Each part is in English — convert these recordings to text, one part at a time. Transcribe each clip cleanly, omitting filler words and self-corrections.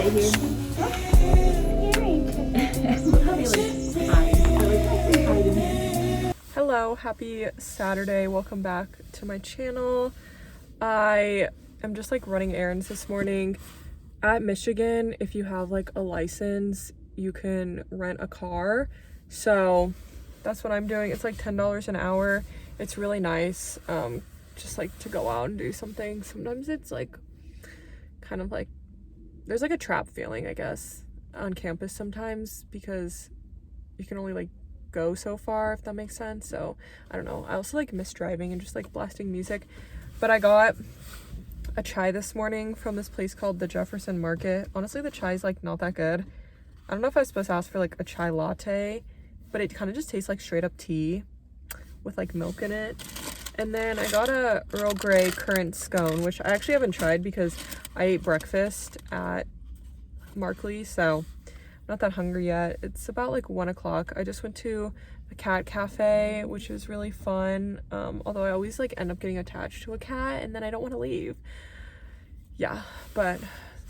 stay here. Hello, happy Saturday. Welcome back to my channel. I am just like running errands this morning. At Michigan, if you have like a license, you can rent a car. So that's what I'm doing. It's like $10 an hour. It's really nice. Just like to go out and do something. Sometimes it's like kind of like there's like a trap feeling, I guess, on campus sometimes because you can only like go so far, if that makes sense. So I don't know. I also like miss driving and just like blasting music. But I got a chai this morning from this place called the Jefferson Market. Honestly, the chai is like not that good. I don't know if I was supposed to ask for like a chai latte, but it kind of just tastes like straight up tea with like milk in it. And then I got a Earl Grey currant scone, which I actually haven't tried because I ate breakfast at Markley, so I'm not that hungry yet. It's about like 1 o'clock. I just went to the cat cafe, which is really fun. Although I always like end up getting attached to a cat and then I don't want to leave. Yeah, but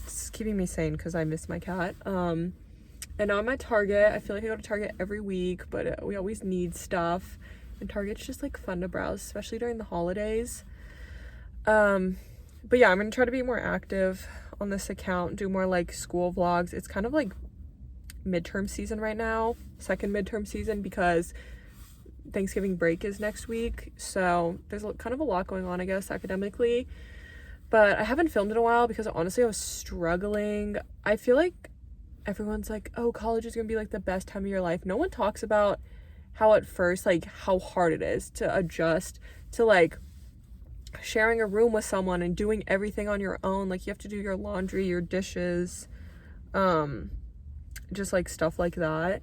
it's keeping me sane because I miss my cat. And now I'm at Target. I feel like I go to Target every week, but we always need stuff. And Target's just like fun to browse, especially during the holidays. But yeah, I'm gonna try to be more active on this account, do more like school vlogs. It's kind of like midterm season right now, second midterm season, because Thanksgiving break is next week. So there's kind of a lot going on, I guess, academically. But I haven't filmed in a while because honestly I was struggling. I feel like everyone's like, oh, college is gonna be like the best time of your life. No one talks about how at first, like how hard it is to adjust to like sharing a room with someone and doing everything on your own. Like you have to do your laundry, your dishes, just like stuff like that.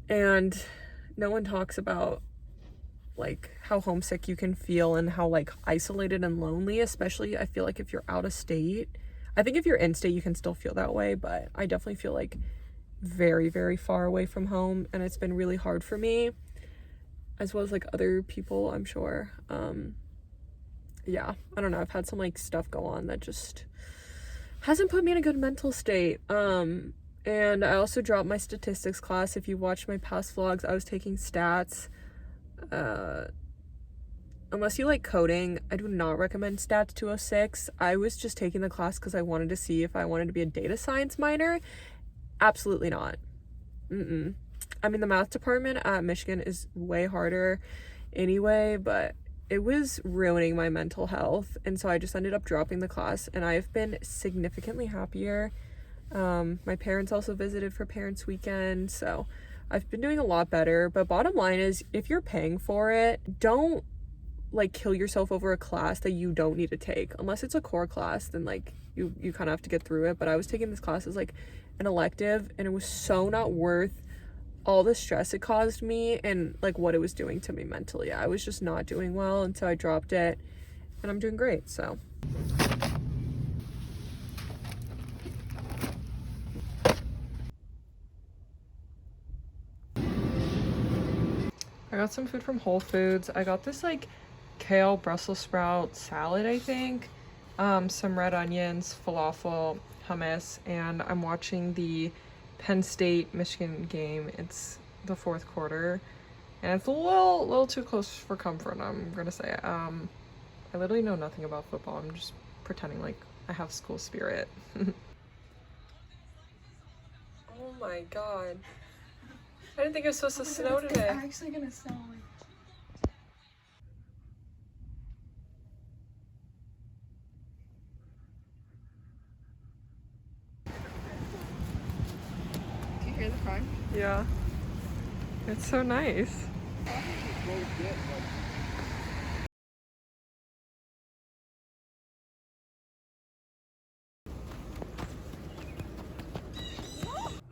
And no one talks about like how homesick you can feel and how like isolated and lonely, especially I feel like if you're out of state. I think if you're in state you can still feel that way, but I definitely feel like very, very far away from home, and it's been really hard for me, as well as like other people, I'm sure. Yeah, I don't know, I've had some like stuff go on that just hasn't put me in a good mental state. And I also dropped my statistics class. If you watched my past vlogs, I was taking stats. Unless you like coding, I do not recommend Stats 206. I was just taking the class because I wanted to see if I wanted to be a data science minor. Absolutely not. I mean, the math department at Michigan is way harder anyway, but it was ruining my mental health, and so I just ended up dropping the class, and I've been significantly happier. My parents also visited for Parents Weekend, so I've been doing a lot better. But bottom line is, if you're paying for it, don't like kill yourself over a class that you don't need to take. Unless it's a core class, then like you kind of have to get through it. But I was taking this class as like an elective, and it was so not worth all the stress it caused me and like what it was doing to me mentally. I was just not doing well, and so I dropped it, and I'm doing great. So I got some food from Whole Foods. I got this like kale Brussels sprout salad, I think, some red onions, falafel, hummus, and I'm watching the Penn State Michigan game. It's the fourth quarter, and it's a little too close for comfort, I'm gonna say. I literally know nothing about football. I'm just pretending like I have school spirit. Oh my god. I didn't think it was supposed to snow today. It's actually gonna snow. Do you hear the car? Yeah. It's so nice.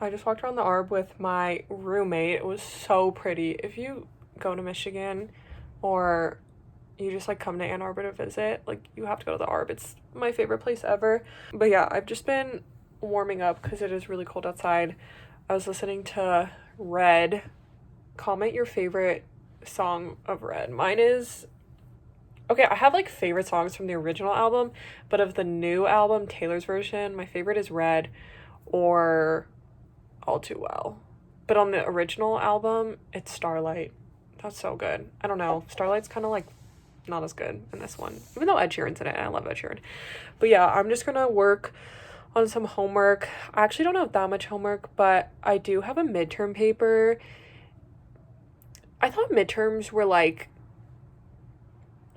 I just walked around the Arb with my roommate. It was so pretty. If you go to Michigan or you just like come to Ann Arbor to visit, like you have to go to the Arb. It's my favorite place ever. But yeah, I've just been warming up because it is really cold outside. I was listening to Red. Comment your favorite song of Red. Mine is Okay, I have like favorite songs from the original album, but of the new album, Taylor's version, my favorite is Red or All Too Well. But on the original album, it's Starlight. That's so good. I don't know. Starlight's kind of like not as good in this one, even though Ed Sheeran's in it. I love Ed Sheeran. But yeah, I'm just gonna work on some homework. I actually don't have that much homework, but I do have a midterm paper. I thought midterms were like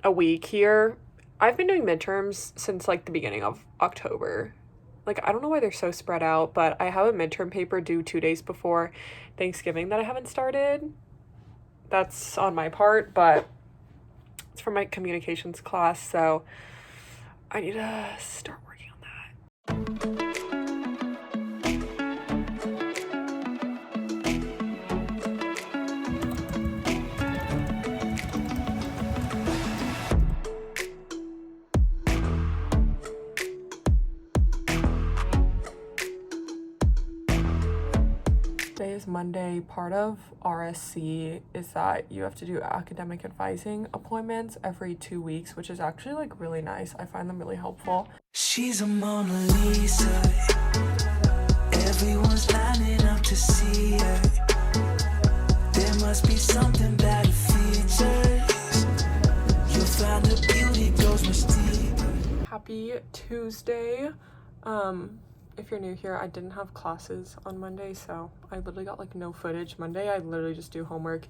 a week here. I've been doing midterms since like the beginning of October. Like, I don't know why they're so spread out, but I have a midterm paper due 2 days before Thanksgiving that I haven't started. That's on my part, but it's for my communications class, so I need to start working on that. Today is Monday. Part of RSC is that you have to do academic advising appointments every 2 weeks, which is actually like really nice. I find them really helpful. She's a Mona Lisa. Everyone's lining up to see her. There must be something about her features. You'll find her beauty goes much deeper. Happy Tuesday. If you're new here, I didn't have classes on Monday, so I literally got like no footage. Monday, I literally just do homework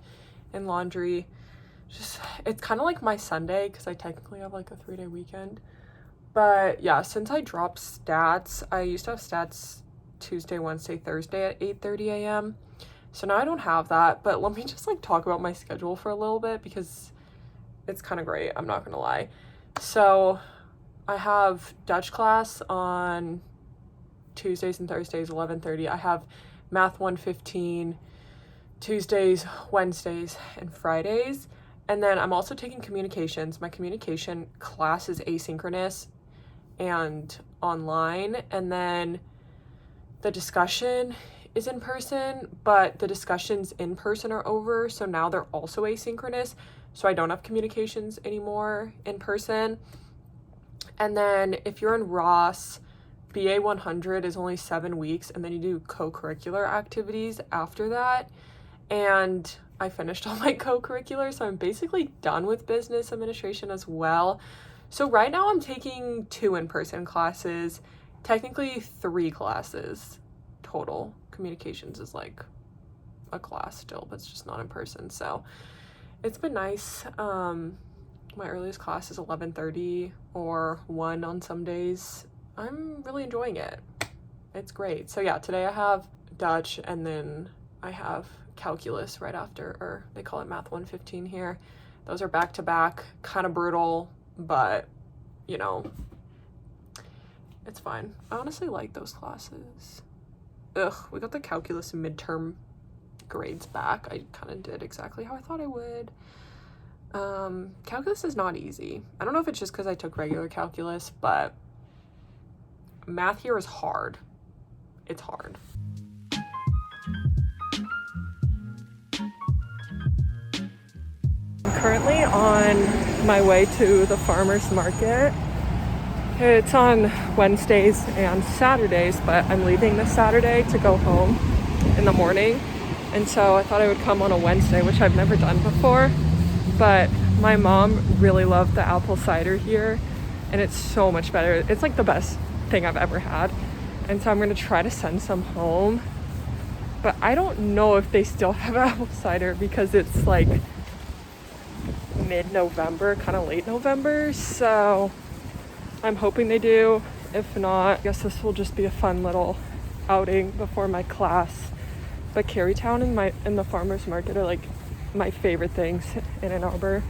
and laundry. It's kind of like my Sunday because I technically have like a 3-day weekend. But yeah, since I dropped stats, I used to have stats Tuesday, Wednesday, Thursday at 8:30 a.m. So now I don't have that, but let me just like talk about my schedule for a little bit because it's kind of great, I'm not gonna lie. So I have Dutch class on Tuesdays and Thursdays, 11:30. I have Math 115 Tuesdays, Wednesdays, and Fridays. And then I'm also taking communications. My communication class is asynchronous and online. And then the discussion is in person, but the discussions in person are over. So now they're also asynchronous. So I don't have communications anymore in person. And then if you're in Ross, BA 100 is only 7 weeks, and then you do co-curricular activities after that. And I finished all my co-curricular, so I'm basically done with business administration as well. So right now I'm taking 2 in-person classes, technically 3 classes total. Communications is like a class still, but it's just not in person. So it's been nice. My earliest class is 11:30 or 1 on some days. I'm really enjoying it. It's great. So yeah, today I have Dutch and then I have calculus right after, or they call it Math 115 here. Those are back to back, kind of brutal, but you know, it's fine. I honestly like those classes. Ugh, we got the calculus midterm grades back. I kind of did exactly how I thought I would. Calculus is not easy. I don't know if it's just because I took regular calculus, but math here is hard. It's hard. I'm currently on my way to the farmer's market. It's on Wednesdays and Saturdays, but I'm leaving this Saturday to go home in the morning. And so I thought I would come on a Wednesday, which I've never done before. But my mom really loved the apple cider here, and it's so much better. It's like the best thing I've ever had, and so I'm gonna try to send some home, but I don't know if they still have apple cider because it's like mid-November, kind of late November, so I'm hoping they do. If not, I guess this will just be a fun little outing before my class. But Carytown and the farmers market are like my favorite things in Ann Arbor.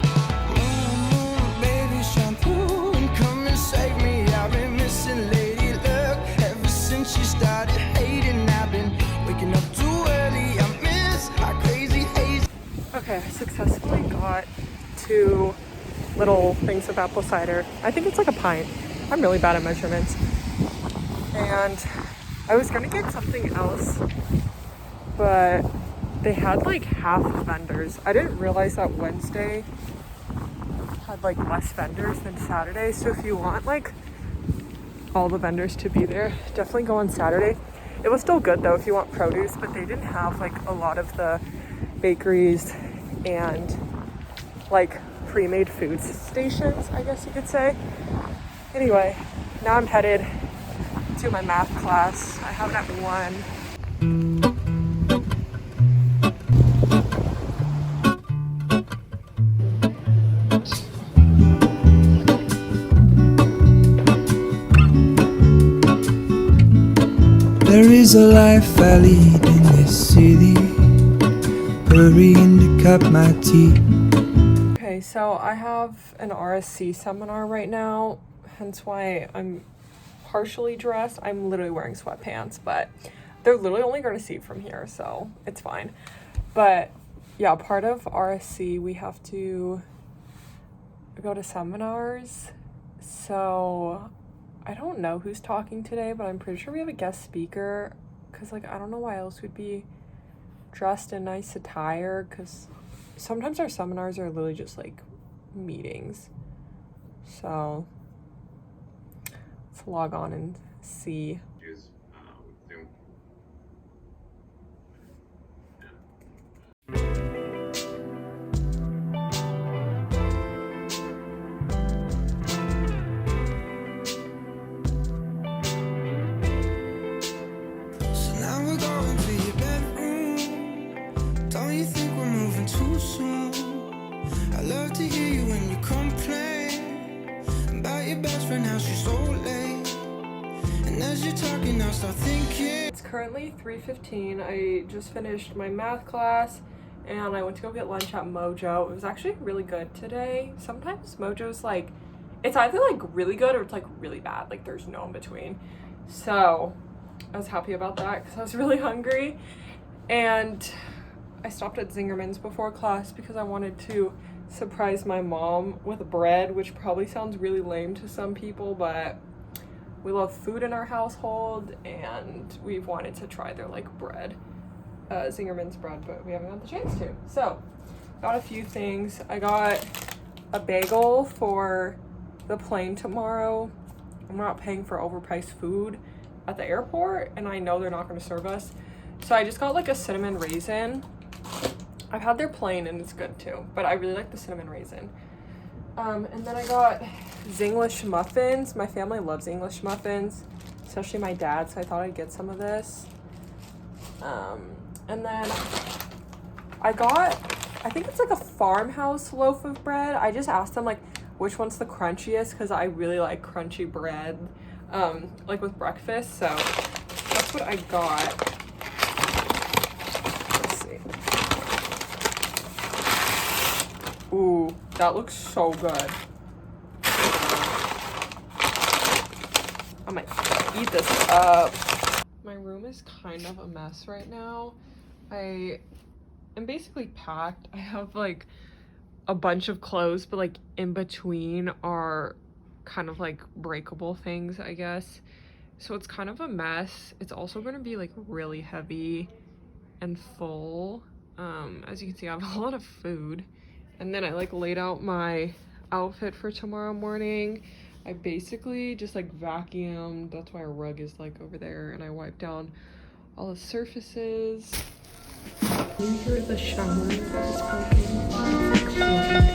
Baby shampoo and come and save me. I've been missing lady luck ever since she started hating. I've been waking up too early. I miss my crazy haze. Okay, I successfully got 2 little things of apple cider. I think it's like a pint. I'm really bad at measurements. And I was gonna get something else, but they had like half vendors. I didn't realize that Wednesday had like less vendors than Saturday. So if you want like all the vendors to be there, definitely go on Saturday. It was still good though if you want produce, but they didn't have like a lot of the bakeries and like pre-made food stations, I guess you could say. Anyway, now I'm headed to my math class. I have it at 1. There is a life I lead in this city, hurrying to cut my teeth. Okay, so I have an RSC seminar right now, hence why I'm partially dressed. I'm literally wearing sweatpants, but they're literally only going to see from here, so it's fine. But yeah, part of RSC, we have to go to seminars. So I don't know who's talking today, but I'm pretty sure we have a guest speaker, because like I don't know why else we'd be dressed in nice attire, because sometimes our seminars are literally just like meetings. So let's log on and see. Use Zoom. So now we're going to your bedroom. Don't you think we're moving too soon? I love to hear you when you complain about your best friend, how she's so late. And as you're talking, I'll start thinking. It's currently 3:15. I just finished my math class and I went to go get lunch at Mojo. It was actually really good today. Sometimes Mojo's like, it's either like really good or it's like really bad. Like there's no in between. So I was happy about that because I was really hungry. And I stopped at Zingerman's before class because I wanted to surprise my mom with bread, which probably sounds really lame to some people, but we love food in our household and we've wanted to try their like bread, Zingerman's bread, but we haven't had the chance to. So got a few things. I got a bagel for the plane tomorrow. I'm not paying for overpriced food at the airport and I know they're not going to serve us, so I just got like a cinnamon raisin. I've had their plain and it's good too, but I really like the cinnamon raisin. And then I got Zinglish muffins. My family loves English muffins, especially my dad, so I thought I'd get some of this. And then I got, I think it's like a farmhouse loaf of bread. I just asked them like which one's the crunchiest because I really like crunchy bread, like with breakfast, so that's what I got. Let's see. Ooh, that looks so good. I might eat this up. My room is kind of a mess right now. I am basically packed. I have like a bunch of clothes, but like in between are kind of like breakable things, I guess. So it's kind of a mess. It's also going to be like really heavy and full. As you can see, I have a lot of food. And then I like laid out my outfit for tomorrow morning. I basically just like vacuumed. That's why our rug is like over there. And I wiped down all the surfaces. You hear the shower that is broken.